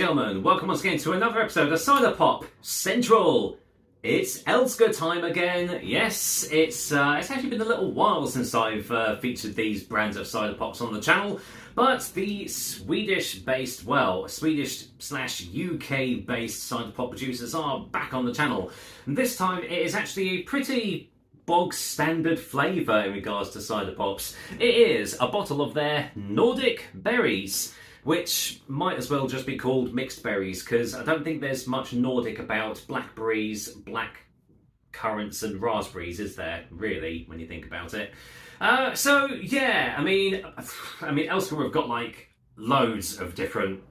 gentlemen, welcome once again to another episode of Ciderpop Central. It's Älska time again. Yes, it's actually been a little while since I've featured these brands of cider pops on the channel, but the Swedish-based, well, Swedish/UK-based cider pop producers are back on the channel. And this time it is actually a pretty bog standard flavour in regards to cider pops. It is a bottle of their Nordic berries, which might as well just be called mixed berries, because I don't think there's much Nordic about blackberries, black currants and raspberries, is there, really, when you think about it? So, yeah, I mean, Älska have got, like, loads of different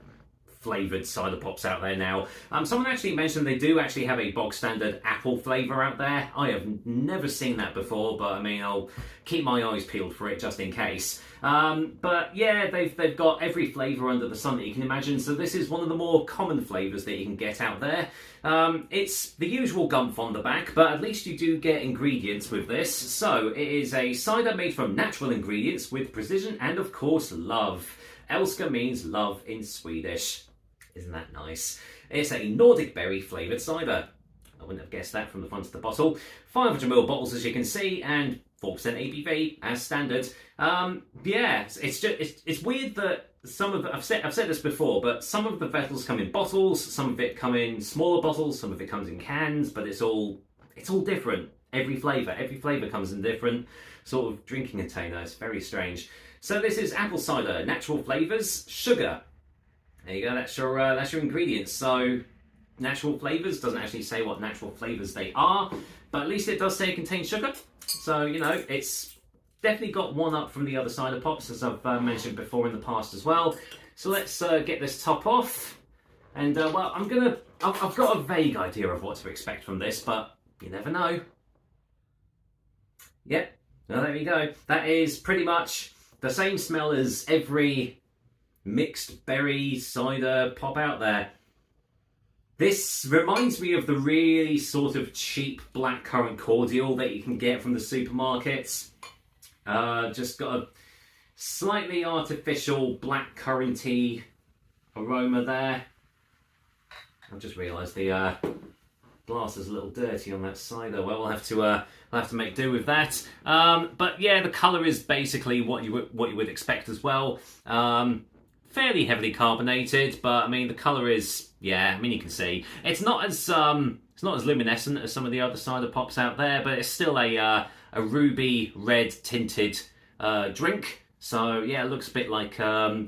flavoured cider pops out there now. Someone actually mentioned they do actually have a bog standard apple flavour out there. I have never seen that before, but I mean, I'll keep my eyes peeled for it just in case. But yeah, they've got every flavour under the sun that you can imagine, so this is one of the more common flavours that you can get out there. It's the usual gumph on the back, but at least you do get ingredients with this. So it is a cider made from natural ingredients with precision and of course love. Älska means love in Swedish. Isn't that nice? It's a Nordic berry flavoured cider. I wouldn't have guessed that from the front of the bottle. 500ml bottles, as you can see, and 4% ABV as standard. Yeah, it's weird that some of the, I've said this before, but some of the bottles come in bottles, some of it come in smaller bottles, some of it comes in cans, but it's all different. Every flavour comes in different sort of drinking container. It's very strange. So this is apple cider, natural flavours, sugar. There you go, that's your ingredients. So, natural flavours, doesn't actually say what natural flavours they are, but at least it does say it contains sugar. So, you know, it's definitely got one up from the other cider pops, as I've mentioned before in the past as well. So let's get this top off. And, well, I've got a vague idea of what to expect from this, but you never know. Yep, well, there you go. That is pretty much the same smell as every mixed berry cider pop out there. This reminds me of the really sort of cheap blackcurrant cordial that you can get from the supermarkets. Just got a slightly artificial blackcurranty aroma there. I've just realised the glass is a little dirty on that cider. Well, we'll have to make do with that. But yeah, the colour is basically what you would expect as well. Fairly heavily carbonated, but I mean the colour is, yeah, I mean you can see it's not as luminescent as some of the other cider pops out there, but it's still a ruby red tinted drink. So yeah, it looks a bit like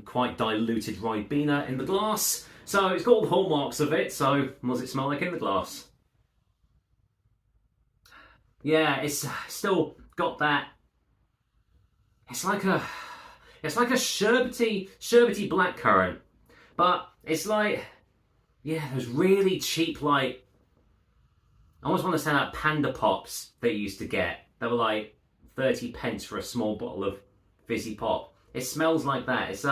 quite diluted Ribena in the glass. So it's got all the hallmarks of it. So what does it smell like in the glass? Yeah, it's still got that. It's like a sherbety blackcurrant, but it's like, yeah, those really cheap, like, I almost want to say like Panda Pops that you used to get. They were like 30 pence for a small bottle of fizzy pop. It smells like that. It's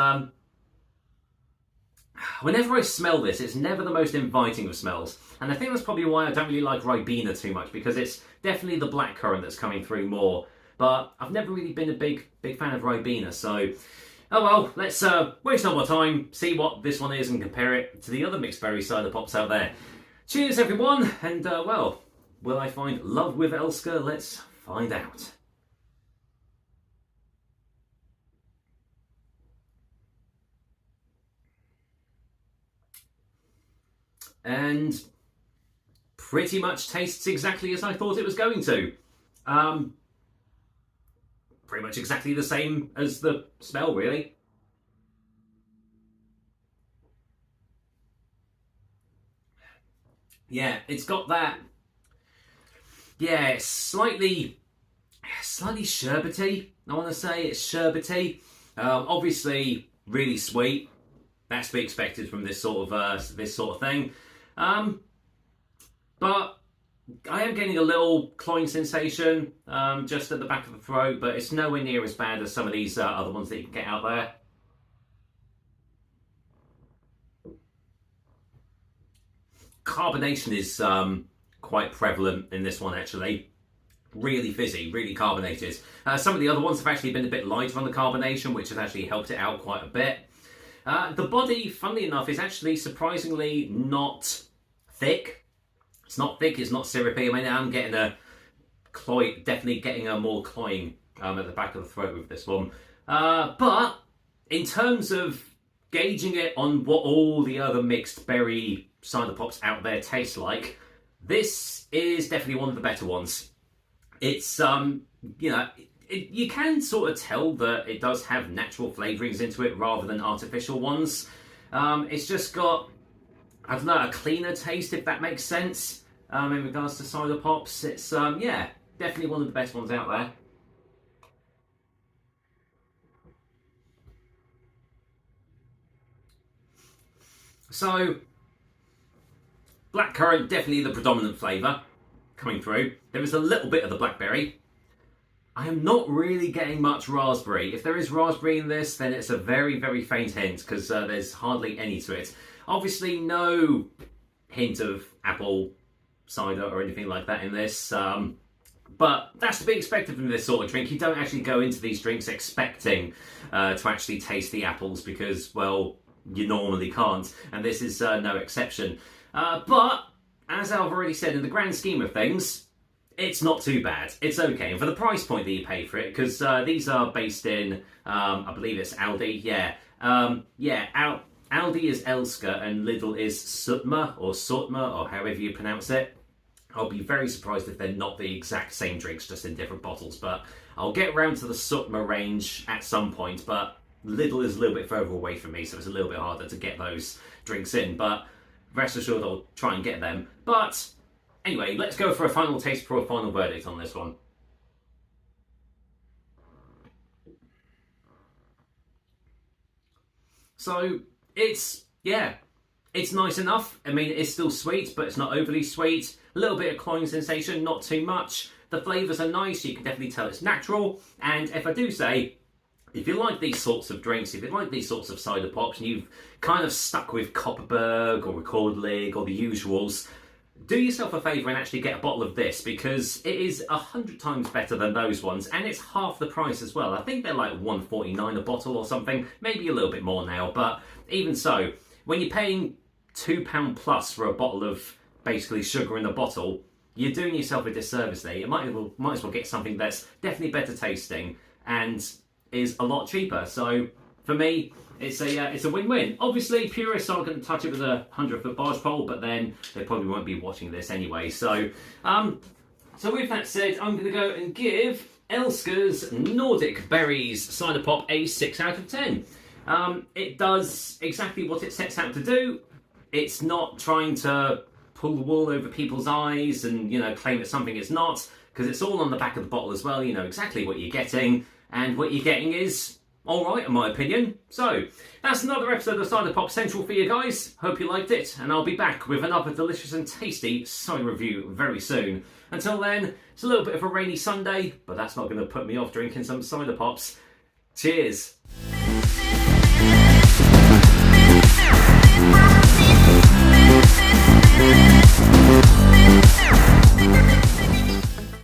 whenever I smell this, it's never the most inviting of smells, and I think that's probably why I don't really like Ribena too much, because it's definitely the blackcurrant that's coming through more. But I've never really been a big fan of Ribena, so oh well, let's waste no more time, see what this one is and compare it to the other mixed berry cider pops out there. Cheers everyone, and well, will I find love with Älska? Let's find out. And pretty much tastes exactly as I thought it was going to. Pretty much exactly the same as the smell, really. Yeah, it's got that. Yeah, it's slightly sherbety. I want to say it's sherbety. Obviously, really sweet. That's to be expected from this sort of thing. But I am getting a little cloying sensation just at the back of the throat, but it's nowhere near as bad as some of these other ones that you can get out there. Carbonation is quite prevalent in this one, actually. Really fizzy, really carbonated. Some of the other ones have actually been a bit lighter on the carbonation, which has actually helped it out quite a bit. The body, funnily enough, is actually surprisingly not thick. It's not thick, it's not syrupy. I mean, I'm getting a definitely getting a more cloying at the back of the throat with this one. But in terms of gauging it on what all the other mixed berry cider pops out there taste like, this is definitely one of the better ones. It's, you can sort of tell that it does have natural flavourings into it rather than artificial ones. It's just got, I don't know, a cleaner taste, if that makes sense, in regards to cider pops. It's, yeah, definitely one of the best ones out there. So, blackcurrant, definitely the predominant flavour coming through. There is a little bit of the blackberry. I am not really getting much raspberry. If there is raspberry in this, then it's a very, very faint hint, because there's hardly any to it. Obviously, no hint of apple cider or anything like that in this. But that's to be expected from this sort of drink. You don't actually go into these drinks expecting to actually taste the apples, because, well, you normally can't, and this is no exception. But, as I've already said, in the grand scheme of things, it's not too bad. It's okay. And for the price point that you pay for it, because these are based in, I believe it's Aldi, yeah. Aldi is Älska and Lidl is Sutma, or however you pronounce it. I'll be very surprised if they're not the exact same drinks, just in different bottles. But I'll get around to the Sutma range at some point, but Lidl is a little bit further away from me, so it's a little bit harder to get those drinks in. But rest assured, I'll try and get them. But anyway, let's go for a final taste for a final verdict on this one. So, it's nice enough. I mean, it's still sweet, but it's not overly sweet. A little bit of cloying sensation, not too much. The flavours are nice, you can definitely tell it's natural. And if I do say, if you like these sorts of drinks, if you like these sorts of cider pops, and you've kind of stuck with Copperberg or Record Lig or the usuals, do yourself a favour and actually get a bottle of this, because it is 100 times better than those ones, and it's half the price as well. I think they're like $1.49 a bottle or something, maybe a little bit more now, but even so, when you're paying £2 plus for a bottle of basically sugar in a bottle, you're doing yourself a disservice there. You might as well get something that's definitely better tasting and is a lot cheaper. So for me, it's a win-win. Obviously, purists aren't going to touch it with a 100-foot barge pole, but then they probably won't be watching this anyway. So, so with that said, I'm going to go and give Älska's Nordic Berries Cider Pop a 6 out of 10. It does exactly what it sets out to do. It's not trying to pull the wool over people's eyes and, claim it's something it's not, because it's all on the back of the bottle as well. You know exactly what you're getting, and what you're getting is alright in my opinion. So, that's another episode of Cider Pop Central for you guys. Hope you liked it, and I'll be back with another delicious and tasty cider review very soon. Until then, it's a little bit of a rainy Sunday, but that's not going to put me off drinking some cider pops. Cheers!